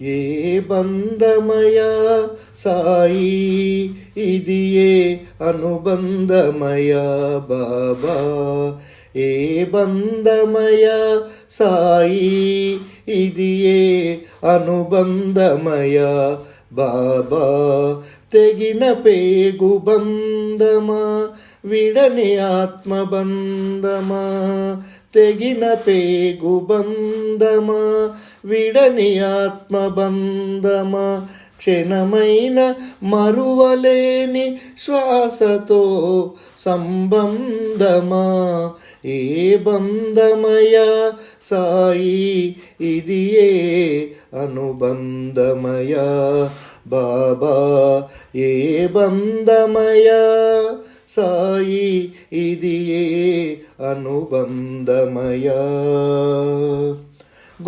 ఏ బంధమయా సాయి ఇది ఏ అనుబంధమయా బాబా. ఏ బంధమయా సాయి ఇది ఏ అనుబంధమయా బాబా. తెగిన పేగు బంధమా విడని ఆత్మబంధమా. తెగిన పేగు బంధమా విడని ఆత్మబంధమా. క్షణమైన మరువలేని శ్వాసతో సంబంధమా. ఏ బంధమయా సాయి ఇది ఏ అనుబంధమయా బాబా. ఏ బంధమయా సాయి ఇది ఏ అనుబంధమయా.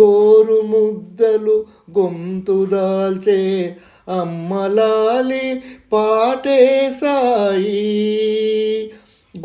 గోరు ముద్దలు గొంతు దాల్చే అమ్మలాలి పాటే సాయి.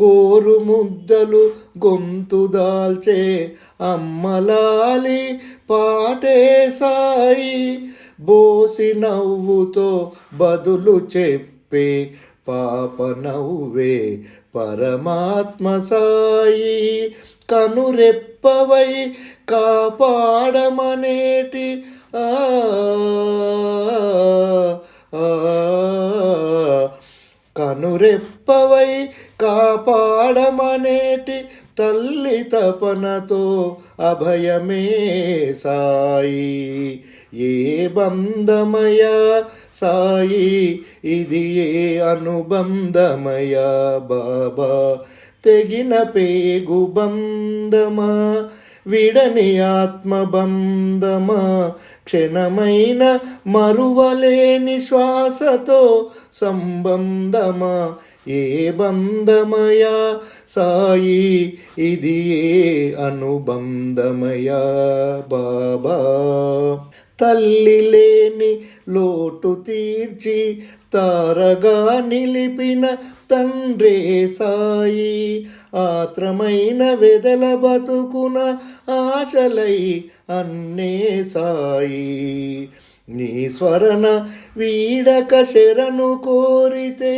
గోరు ముద్దలు గొంతు దాల్చే అమ్మలాలి పాటే సాయి. బోసి నవ్వుతో బదులు చెప్పే పాప నవ్వే పరమాత్మ సాయి. కనురెప్పవై కాపాడమనేటి కనురెప్పవై కాపాడమనేటి తల్లి తపనతో అభయమే సాయి. ఏ బంధమయా సాయి ఇది ఏ అనుబంధమయా బాబా. తెగిన పేగు బంధమా విడని ఆత్మబంధమా. క్షణమైన మరువలేని శ్వాసతో సంబంధమా. ఏ బంధమయా సాయి ఇది ఏ అనుబంధమయా బాబా. తల్లి లేని లోటు తీర్చి తారగా నిలిపిన తండ్రే సాయి. ఆత్రమైన వెదల బతుకున ఆశలై అన్నే సాయి. నీ స్వరణ వీడక శరణు కోరితే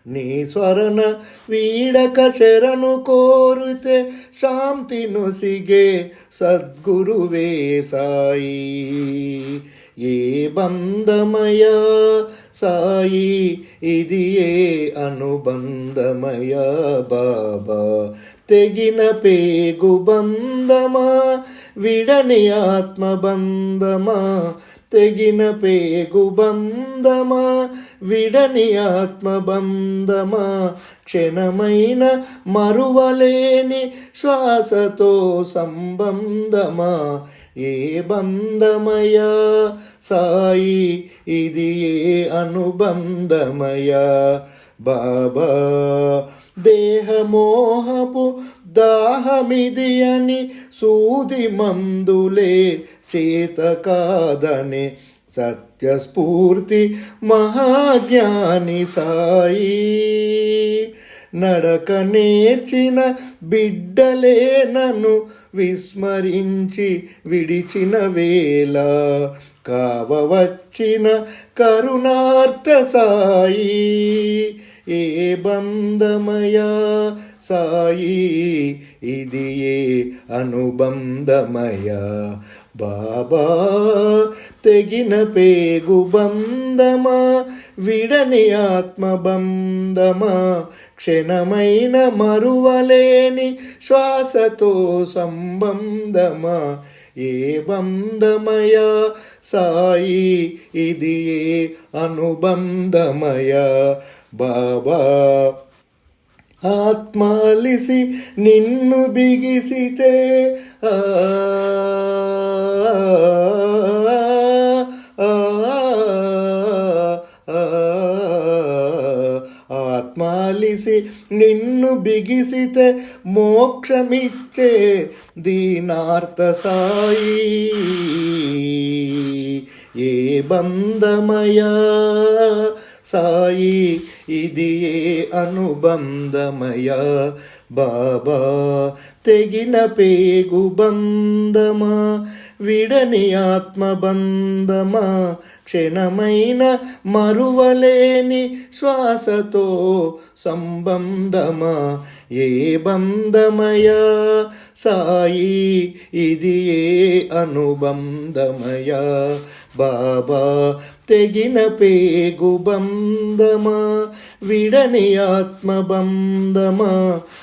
నీ స్వరణ వీడక శరణు కోరితే శాంతి నొసిగే సద్గురువే సాయి. ఏ బంధమయా సాయి ఇది ఏ అనుబంధమయా బాబా. తెగిన పేగు బంధమా విడని ఆత్మబంధమా. తెగిన పేగు బంధమా విడని ఆత్మబంధమా. క్షణమైన మరువలేని శ్వాసతో సంబంధమా. ఏ బంధమయా సాయి ఇది ఏ అనుబంధమయా బాబా. దేహమోహపు దాహమిది అని సూది మందులే చేత కాదని సత్యస్ఫూర్తి మహాజ్ఞాని సాయి. నడక నేర్చిన బిడ్డలే నన్ను విస్మరించి విడిచిన వేళ కావవచ్చిన కరుణార్త సాయి. ఏ బంధమయా సాయి ఇది ఏ అనుబంధమయా బాబా. తెగిన పేగు బంధమా విడని ఆత్మబంధమా. క్షణమైన మరువలేని శ్వాసతో సంబంధమా. ఏ బంధమయా సాయి ఇది ఏ అనుబంధమయా బాబా. ఆత్మాలిసి నిన్ను బిగిసితే ఆత్మాలిసి నిన్ను బిగిసితే మోక్షమిచ్చే దీనార్త సాయి. ఏ బంధమయా సాయి ఇది ఏ అనుబంధమయ బాబా తెగిన పేగు బంధమా విడని ఆత్మబంధమా క్షణమైన మరువలేని శ్వాసతో సంబంధమా ఏ బంధమయ సాయి ఇది ఏ అనుబంధమయ బాబా తెగిన పేగు బంధమా విడని ఆత్మబంధమా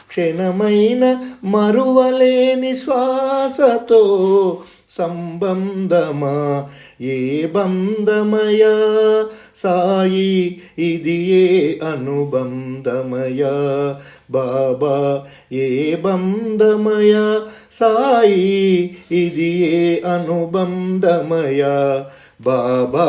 క్షణమైన మరువలేని శ్వాసతో సంబంధమా ఏ బంధమయ సాయి ఇది ఏ అనుబంధమయ బాబా ఏ బంధమయ సాయి ఇది ఏ అనుబంధమయ బాబా